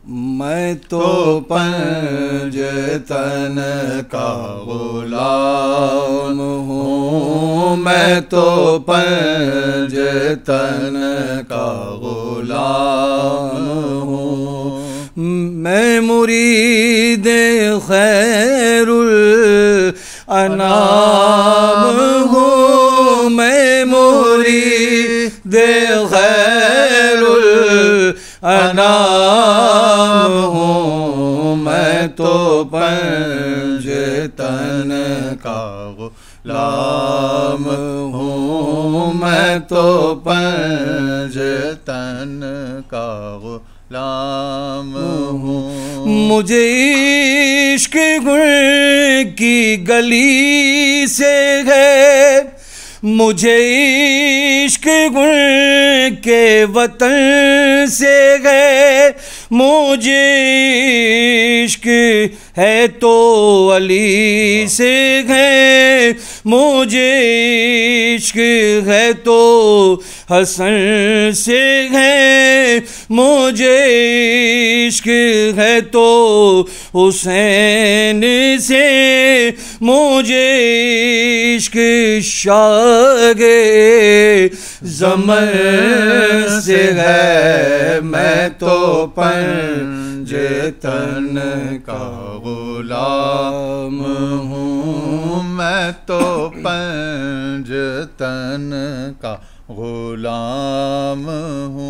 मैं तो पंजतन का गुलाम हूँ, मैं तो पंजतन का गुलाम हूँ। मैं मुरीद खैरुल अनाम हूँ, मैं मुरीद खैरुल अनाम हूँ। मैं तो पंजतन का गुलाम हूँ, मैं तो पंजतन का गुलाम हूँ। मुझे इश्क गुल की गली से है, मुझे इश्क गुल के वतन से है, मुझे इश्क है तो अली से है, मुझे इश्क है तो हसन से है, मुझे इश्क है तो हुसैन से, मुझे इश्क शागे ज़मन से है। मैं तो पंजतन का गुलाम हूँ, मैं तो पंजतन का गुलाम हूँ।